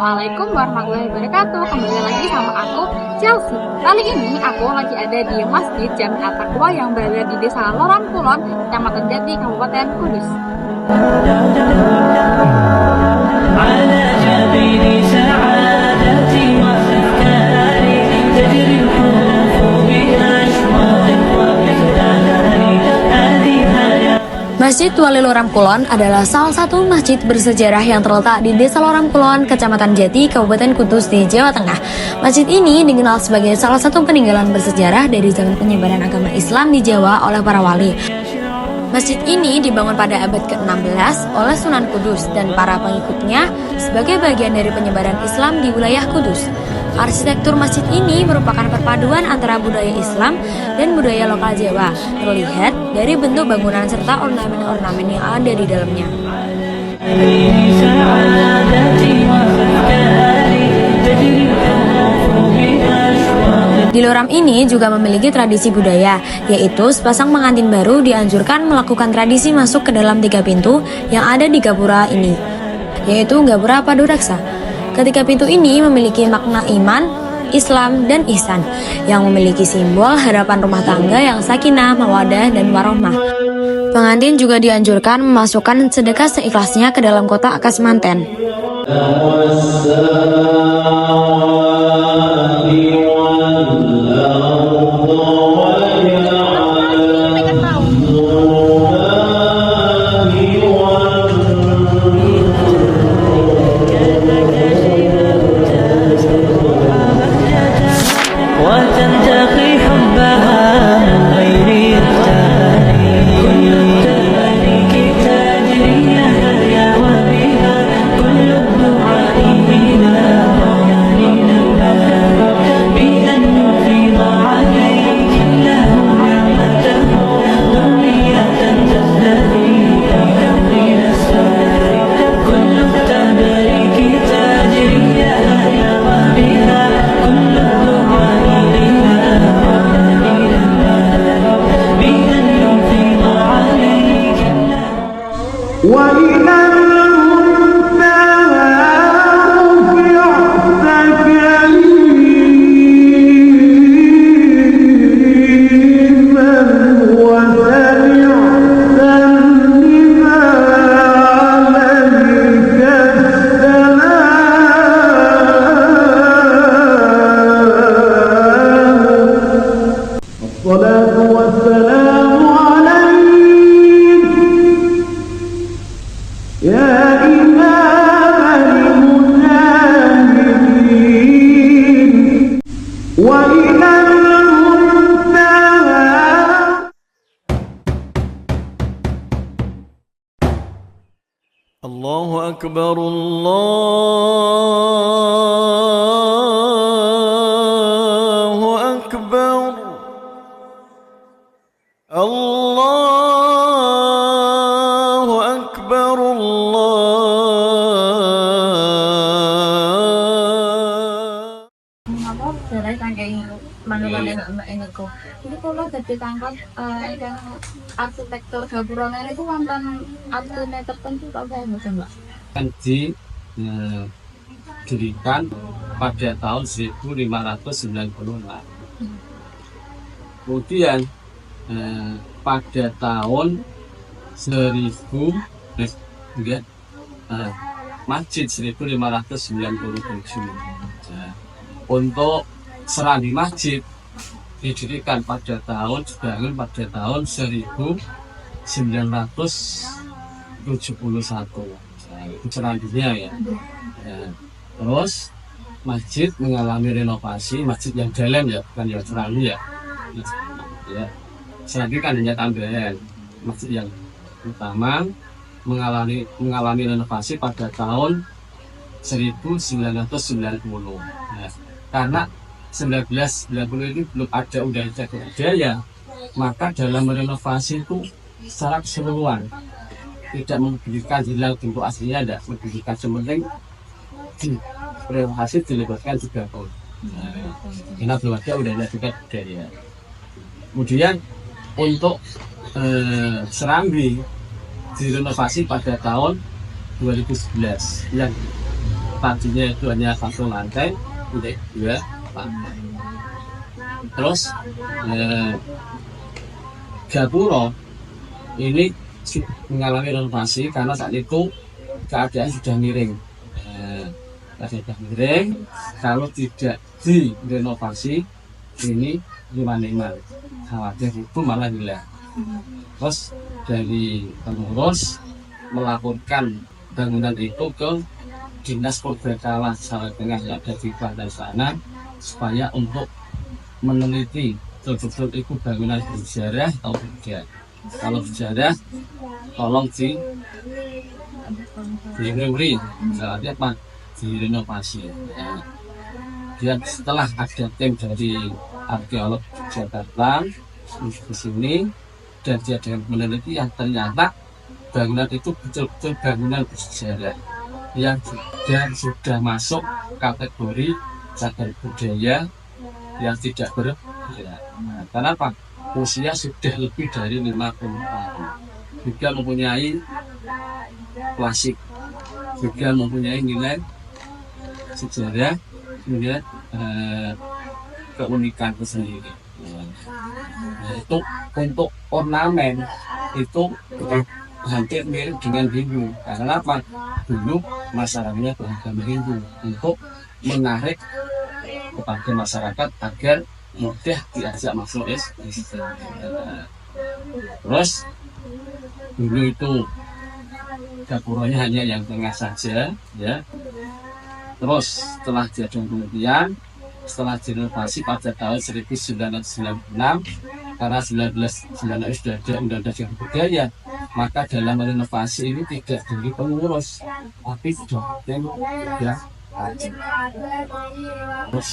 Assalamualaikum warahmatullahi wabarakatuh. Kembali lagi sama aku, Chelsea. Kali ini aku lagi ada di Masjid Jami At-Taqwa yang berada di Desa Loram Kulon, Kecamatan Jati, Kabupaten Kudus. Masjid Wali Loram Kulon adalah salah satu masjid bersejarah yang terletak di Desa Loram Kulon, Kecamatan Jati, Kabupaten Kudus di Jawa Tengah. Masjid ini dikenal sebagai salah satu peninggalan bersejarah dari zaman penyebaran agama Islam di Jawa oleh para wali. Masjid ini dibangun pada abad ke-16 oleh Sunan Kudus dan para pengikutnya sebagai bagian dari penyebaran Islam di wilayah Kudus. Arsitektur masjid ini merupakan perpaduan antara budaya Islam dan budaya lokal Jawa, terlihat dari bentuk bangunan serta ornamen-ornamen yang ada di dalamnya. Di Loram ini juga memiliki tradisi budaya, yaitu sepasang pengantin baru dianjurkan melakukan tradisi masuk ke dalam 3 pintu yang ada di gapura ini, yaitu gapura Paduraksa. Ketiga pintu ini memiliki makna iman, Islam, dan ihsan, yang memiliki simbol harapan rumah tangga yang sakinah, mawadah, dan warohmah. Pengantin juga dianjurkan memasukkan sedekah seikhlasnya ke dalam kotak kas manten. Allahu Akbar, Allahu Akbar, Allahu Akbar, Ini kalau jadi tangkap yang arsitektur gapura itu wonten artine tertentu tak saya Mbak? Didirikan pada tahun 1596. Kemudian pada tahun 1000 Masjid 1597. Untuk serambi masjid didirikan pada tahun 1971. Itu serambinya ya. Terus masjid mengalami renovasi, masjid yang dalam ya, bukan yang serambi ya. Serambi kan hanya tambahan. Masjid yang utama mengalami renovasi pada tahun 1990. Karena 1990 ini belum ada undang cagar budaya, maka dalam renovasi itu secara keseluruhan tidak membiarkan hilang bentuk aslinya, tidak membiarkan, sementing di renovasi dilibatkan juga pun. Karena belum ada undang cagar budaya. Kemudian untuk serambi direnovasi pada tahun 2011 yang tadinya itu hanya satu lantai menjadi 2 lantai. Terus Gapura ini mengalami renovasi karena saat itu keadaan sudah miring. Sudah miring, kalau tidak direnovasi ini liman-liman, khawatir itu malah hilang. Terus dari pengurus melaporkan bangunan itu ke Dinas Purbakala Jawa Tengah yang ada di Banten sana, supaya untuk meneliti betul-betul itu bangunan bersejarah atau tidak. Kalau bersejarah, tolong direnovasi, artinya apa? Direnovasi. Dan setelah ada tim dari arkeolog Jakarta di sini dan dia dengan meneliti yang ternyata bangunan itu betul-betul bangunan bersejarah yang sudah masuk kategori cagar budaya yang tidak bergerak. Kenapa? Usia sudah lebih dari 50 tahun, juga mempunyai klasik, juga mempunyai nilai sejarah, nilai keunikan tersendiri. Itu untuk ornamen itu hampir mirip dengan Hindu. Karena apa? Dulu masyarakatnya beragama Hindu untuk menarik kepada masyarakat agar mudah diajak masuk Islam. Terus dulu itu Gapuranya hanya yang tengah saja, ya. Terus setelah diadakan penelitian, setelah direnovasi pada tahun 1996, karena 1996 sudah ada undang-undang cagar budaya, maka dalam renovasi ini tidak dari pengurus, tapi dosen ya. Terus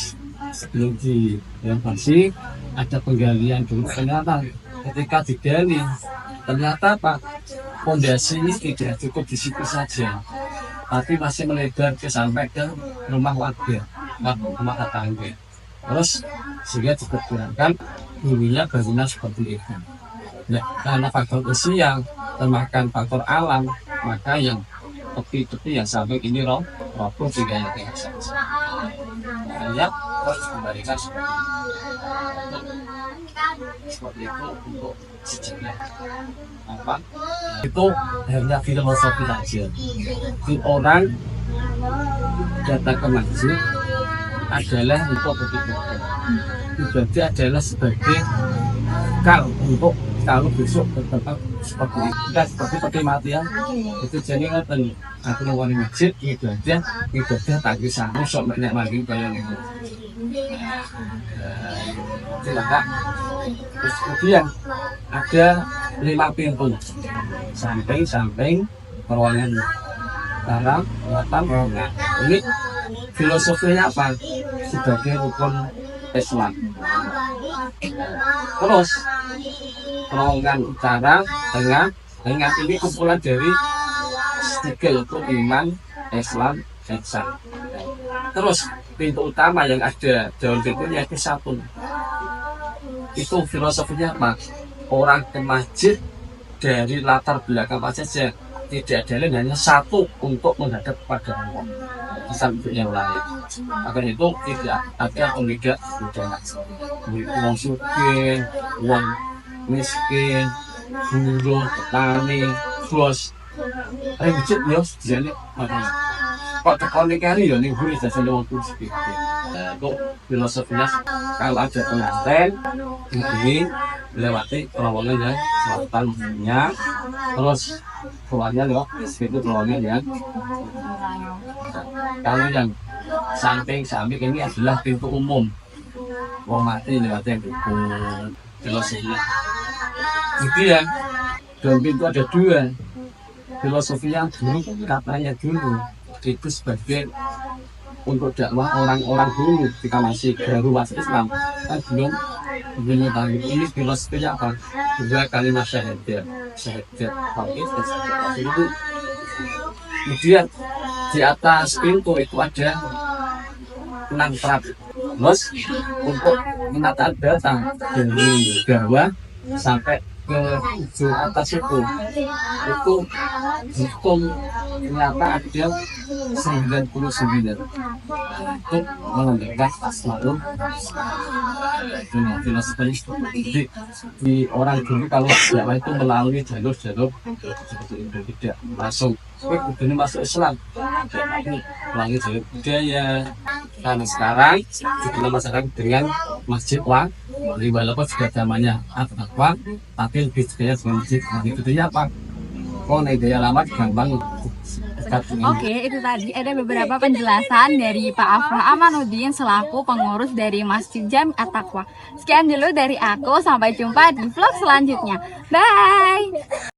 sebelum direnovasi ada penggalian dulu, ternyata ketika digali ternyata apa, fondasi ini tidak cukup di situ saja, tapi masih melebar sampai ke rumah warga, rumah tetangga. Terus sehingga diperkirakan dulunya bangunan seperti itu. Nah, karena faktor usia termakan faktor alam, maka yang tepi-tepi yang sampai ini roboh sehingga yang tengah saja. Hanya terus kembalikan seperti itu untuk sejarah. Apa? Itu hanya filosofi saja. Orang datang ke masjid adalah untuk beribadah. Ibadah adalah sebagai untuk kalau besok bertempat seperti itu, dan seperti perkematian itu jadi ngaten. Aku nongol masjid ibadah tadi sama sok banyak lagi kayak gitu. Silakan. Terus kemudian ada 5 pintu samping ruangan dalam belakang. Ini filosofinya apa? Sebagai rukun Islam. Terus terowongan utara, tengah ini kumpulan dari 3 yaitu iman, Islam, ihsan. Terus pintu utama yang ada daun pintunya itu 1. Itu filosofinya apa? Orang ke masjid dari latar belakang apa saja, tidak ada lain, hanya 1 untuk menghadap kepada Allah. Di samping yang lain. Agar itu tidak ada pembeda budaya. Uang sugih, uang miskin, buruh, petani, bos. Masjid ya jadi makanya. Kok tekoni kari ya ning buri jasa wong miskin. Itu filosofinya kalau ada pengantin ini lewati terowongan yang selatannya, terus keluarnya lewat itu terowongan yang kalau yang samping ini adalah pintu umum. Wong mati lewat yang itu filosofinya. Kemudian dalam pintu ada 2. Filosofinya dulu katanya dulu itu sebagai untuk dakwah orang-orang dulu ketika masih baru masuk Islam kan belum tahu ini filosofinya apa. 2 kalimat syahadat tauhid dan syahadat itu. Kemudian di atas pintu itu ada 6 trap. Terus untuk menataan data dari bawah sampai ke ujung atas itu hitung ternyata ada 99 untuk mengendalikan Asmaul filosofi. Jadi di orang dulu kalau dakwah itu melalui jalur-jalur seperti itu, tidak langsung ini masuk Islam, tapi melalui jalur budaya. Karena sekarang di dalam masyarakat dengan masjid wang, walaupun juga zamannya Wang, tapi lebih sekaya dengan masjid wang. Itu dia apa? Oh, gaya lama gampang. Oke, itu tadi ada beberapa penjelasan dari Pak Afrah Amanuddin selaku pengurus dari Masjid Jami At-Taqwa. Sekian dulu dari aku, sampai jumpa di vlog selanjutnya. Bye!